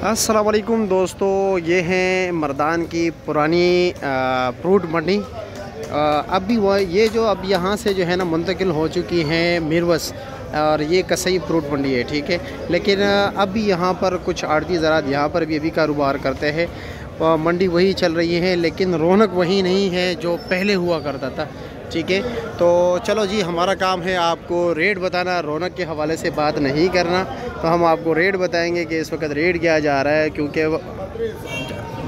अस्सलाम वालेकुम दोस्तों, ये हैं मर्दान की पुरानी फ्रूट मंडी। अभी वह ये जो अब यहाँ से जो है ना मुंतकिल हो चुकी हैं मीरवस, और ये कसई फ्रूट मंडी है, ठीक है। लेकिन अभी यहाँ पर कुछ आड़ती ज़रात यहाँ पर भी अभी कारोबार करते हैं। मंडी वही चल रही है, लेकिन रौनक वही नहीं है जो पहले हुआ करता था, ठीक है। तो चलो जी, हमारा काम है आपको रेट बताना, रौनक के हवाले से बात नहीं करना। तो हम आपको रेट बताएंगे कि इस वक्त रेट क्या जा रहा है, क्योंकि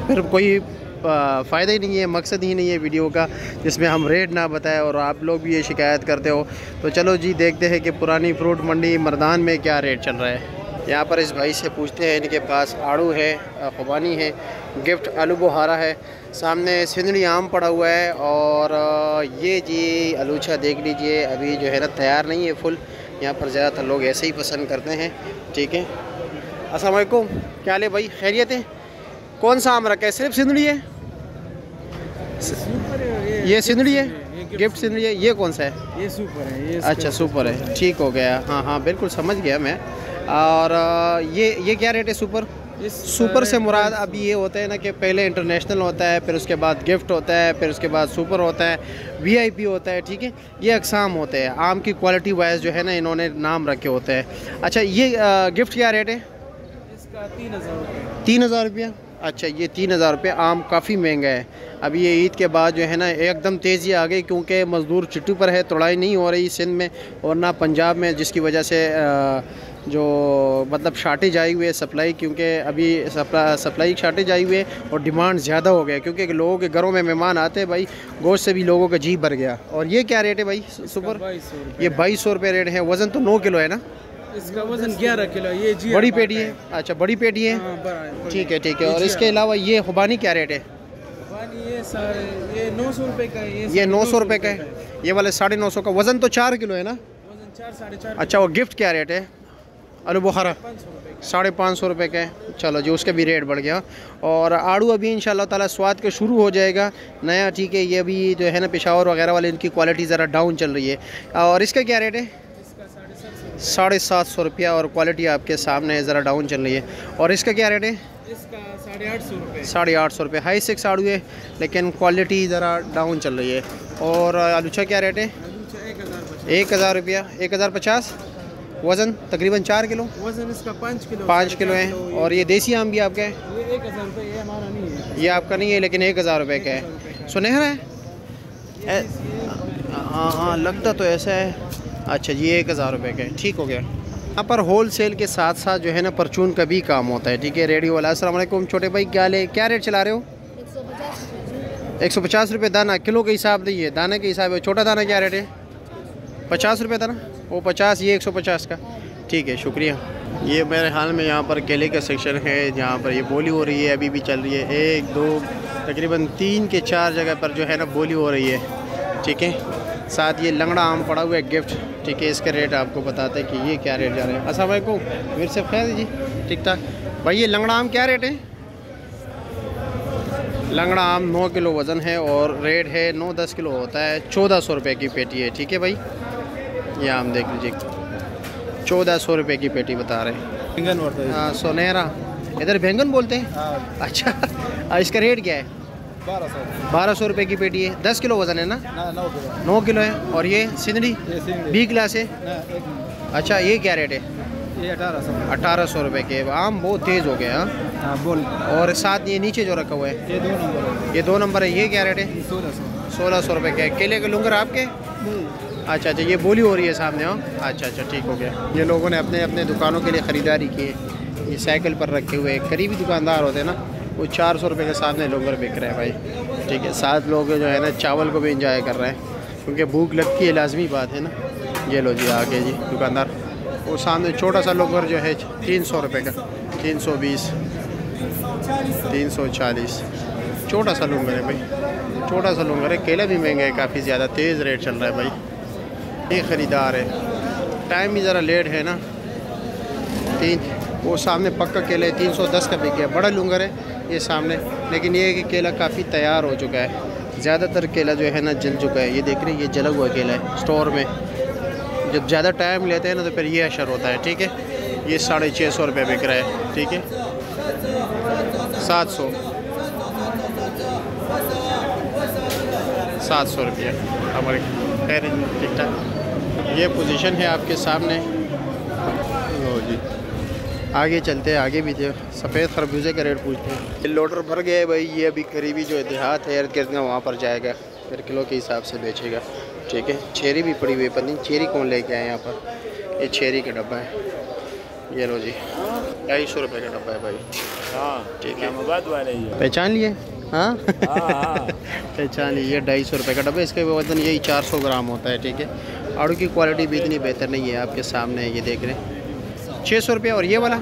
फिर कोई फ़ायदा ही नहीं है, मकसद ही नहीं है वीडियो का जिसमें हम रेट ना बताएं और आप लोग भी ये शिकायत करते हो। तो चलो जी, देखते हैं कि पुरानी फ्रूट मंडी मर्दान में क्या रेट चल रहा है। यहाँ पर इस भाई से पूछते हैं, इनके पास आड़ू है, खुबानी है, गिफ्ट आलू बुहारा है, सामने सिंदड़ी आम पड़ा हुआ है, और ये जी आलूचा देख लीजिए, अभी जो है ना तैयार नहीं है फुल। यहाँ पर ज़्यादातर लोग ऐसे ही पसंद करते हैं, ठीक है। अस्सलाम वालेकुम, क्या ले भाई, खैरियत है? कौन सा आम रखा है? सिर्फ सिंदड़ी है? ये सिंदड़ी है, गिफ्ट सिंदड़ी है। ये कौन सा है? ये सुपर है। ये अच्छा सुपर है, ठीक हो गया। हाँ हाँ बिल्कुल समझ गया मैं। और ये क्या रेट है सुपर? सुपर से मुराद अभी ये होता है ना कि पहले इंटरनेशनल होता है, फिर उसके बाद गिफ्ट होता है, फिर उसके बाद सुपर होता है, वीआईपी होता है, ठीक है। ये अकसाम होते हैं, आम की क्वालिटी वाइज जो है ना इन्होंने नाम रखे होते हैं। अच्छा, ये गिफ्ट क्या रेट है? इसका 3000 रुपये। 3000 रुपया? अच्छा, ये 3000 रुपये। आम काफ़ी महंगा है। अभी ये ईद के बाद जो है ना एकदम तेज़ी आ गई, क्योंकि मज़दूर छुट्टी पर है, तोड़ाई नहीं हो रही सिंध में और ना पंजाब में, जिसकी वजह से जो मतलब शार्टेज आई हुई है सप्लाई, क्योंकि अभी सप्लाई शार्टेज आई हुई है और डिमांड ज़्यादा हो गया, क्योंकि लोगों के घरों में मेहमान आते हैं भाई, गोश्त से भी लोगों का जी भर गया। और ये क्या रेट है भाई सुपर? ये 2200 रुपये रेट है। वज़न तो 9 किलो है ना? इसका वज़न 11 किलो। ये जी बड़ी पेटी है? अच्छा, बड़ी पेटी है, ठीक है ठीक है। और इसके अलावा ये खुबानी क्या रेट है? ये 900 रुपये का है। ये 900 रुपये का है। ये वाले 950 का। वज़न तो 4 किलो है ना? वज़न 4 साढ़े 4। अच्छा, वो गिफ्ट क्या रेट है? आलू बुखारा 550 रुपये का है। चलो जी, उसका भी रेट बढ़ गया। और आड़ू अभी इंशाल्लाह ताला स्वाद के शुरू हो जाएगा नया, ठीक है। ये अभी जो है ना पेशावर वगैरह वाले, इनकी क्वालिटी ज़रा डाउन चल रही है। और इसका क्या रेट है? 750 रुपया। और क्वालिटी आपके सामने ज़रा डाउन चल रही है। और इसका क्या रेट है? इसका 850 रुपये। 850 रुपये। हाई 6 आड़ू है, लेकिन क्वालिटी ज़रा डाउन चल रही है। और आलूचा क्या रेट है? 1000 रुपया। 1050। वज़न तकरीबन 4 किलो। वज़न इसका 5 किलो है। और ये देसी आम भी आपका है? ये 1000 रुपये। ये हमारा नहीं है। ये आपका नहीं है, लेकिन 1000 रुपये का है। सुनहरा है? हाँ हाँ, लगता तो ऐसा है। अच्छा जी, 1000 रुपये का है, ठीक हो गया। यहाँ पर होल सेल के साथ साथ जो है ना परचून का भी काम होता है, ठीक है। रेडियो वाला। अस्सलाम वालेकुम छोटे भाई, क्या रेट चला रहे हो? 150 रुपये दाना। किलो के हिसाब नहीं है, दाने के हिसाब है। छोटा दाना क्या रेट है? 50 रुपये दाना। वो 50, ये 150 का, ठीक है, शुक्रिया। ये मेरे ख्याल में यहाँ पर केले का सेक्शन है, जहाँ पर ये बोली हो रही है, अभी भी चल रही है। 1 2 तकरीबन 3 के 4 जगह पर जो है ना बोली हो रही है, ठीक है। साथ ये लंगड़ा आम पड़ा हुआ है गिफ्ट, ठीक है। इसके रेट आपको बताते हैं कि ये क्या रेट जा रहे हैं। अस्सलाम वालेकुम, मेरे से खैर जी, ठीक ठाक भाई। ये लंगड़ा आम क्या रेट है? लंगड़ा आम 9 किलो वज़न है और रेट है 9-10 किलो होता है। 1400 रुपये की पेटी है, ठीक है भाई। ये आम देख लीजिए, 1400 रुपये की पेटी बता रहे हैं। बैंगन। हाँ, सुनहरा, इधर बैंगन बोलते हैं। अच्छा, इसका रेट क्या है? 1200 रुपये की पेटी है। 10 किलो वज़न है ना? 9 किलो है। और ये सिंदड़ी 20 क्लास है। अच्छा, ये क्या रेट है? ये 1800 रुपये के। आम बहुत तेज़ हो गया। हाँ बोल। और साथ ये नीचे जो रखा हुआ है, ये 2 नंबर है। ये 2 नंबर है। ये क्या रेट है? 1600 रुपये के। केले के लुंगर आपके? अच्छा अच्छा, ये बोली हो रही है सामने। हाँ, अच्छा अच्छा, ठीक हो गया। ये लोगों ने अपने अपने दुकानों के लिए ख़रीदारी की है। ये साइकिल पर रखे हुए करीबी दुकानदार होते हैं ना, वो 400 रुपये के सामने लुंगर बिक रहे हैं भाई, ठीक है। 7 लोग जो है ना चावल को भी इंजॉय कर रहे हैं, क्योंकि भूख लगती है, लाजमी बात है ना। ये लो जी, आगे जी दुकानदार। वो सामने छोटा सा लुंगर जो है 300 रुपये का, 320, 340। छोटा सा लुंगर है भाई, छोटा सा लुंगर है। केला भी महंगा है, काफ़ी ज़्यादा तेज़ रेट चल रहा है भाई। ये ख़रीदार है, टाइम भी ज़रा लेट है ना। वो सामने पक्का केला है, 310 का बिक गया। बड़ा लुंगर है ये सामने, लेकिन ये है कि केला काफ़ी तैयार हो चुका है। ज़्यादातर केला जो है ना जल चुका है। ये देख रहे हैं, ये जला हुआ केला है स्टोर में। जब ज़्यादा टाइम लेते हैं ना तो फिर ये असर होता है, ठीक है। ये 650 रुपये बिक रहा है, ठीक है। 700 रुपये हमारे खैर ठीक ठाक। ये पोजीशन है आपके सामने। लो जी, आगे चलते हैं, आगे भी थे सफ़ेद खरबूजे का रेट पूछते हैं। ये लोडर भर गए भाई। ये अभी करीबी जो देहात है इर्द गिर्द वहाँ पर जाएगा, फिर किलो के हिसाब से बेचेगा, ठीक है। चेरी भी पड़ी हुई है, पता नहीं चेरी कौन लेके आए यहाँ पर। ये चेरी का डब्बा है, ये लो जी 250 रुपये का डब्बा है भाई। हाँ ठीक है, पहचान लिए हाँ पहचान लिए। ये 250 रुपये का डब्बा, इसका वजन यही 400 ग्राम होता है, ठीक है। आड़ू की क्वालिटी भी इतनी बेहतर नहीं है, आपके सामने है, ये देख रहे हैं। 600 रुपये। और ये वाला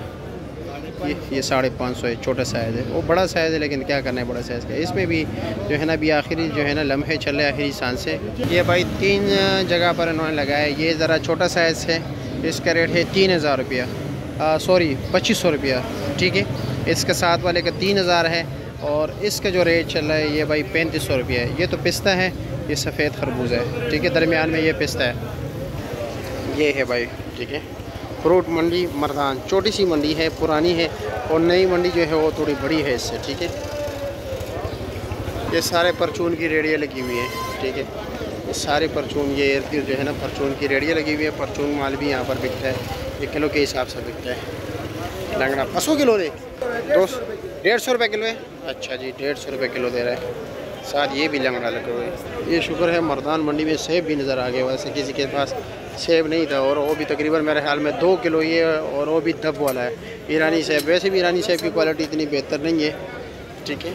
ये 550 है, छोटा साइज़ है। वो बड़ा साइज़ है, लेकिन क्या करना है बड़ा साइज़ का। इसमें भी जो है ना अभी आखिरी जो है ना लम्हे चल रहे आखिरी सांसें। ये भाई 3 जगह पर इन्होंने लगाया। ये ज़रा छोटा साइज़ है, इसका रेट है 3000 रुपया, सॉरी 2500 रुपया, ठीक है। इसके साथ वाले का 3000 है, और इसका जो रेट चल रहा है ये भाई 3500 रुपया है। ये तो पिस्ता है, ये सफ़ेद खरबूजा है, ठीक है। दरमियान में ये पिस्ता है, ये है भाई, ठीक है। फ्रूट मंडी मर्दान छोटी सी मंडी है, पुरानी है, और नई मंडी जो है वो थोड़ी बड़ी है इससे, ठीक है। ये सारे परचून की रेडियाँ लगी हुई हैं, ठीक है। ये सारे परचून, ये इर्द गिर्द जो है ना परचून की रेडियाँ लगी हुई है। परचून माल भी यहाँ पर बिकता है, ये किलो के हिसाब से बिकता है। लंगड़ा 500 किलो दे 150 रुपये किलो है। अच्छा जी, 150 रुपये किलो दे रहा है। साथ ये भी लंगड़ा लगे हुए हैं। ये शुक्र है मर्दान मंडी में सेब भी नज़र आ गया, वैसे किसी के पास सेब नहीं था, और वो भी तकरीबन मेरे ख्याल में 2 किलो ये, और वो भी दब वाला है। ईरानी सेब, वैसे भी ईरानी सेब की क्वालिटी इतनी बेहतर नहीं है, ठीक है।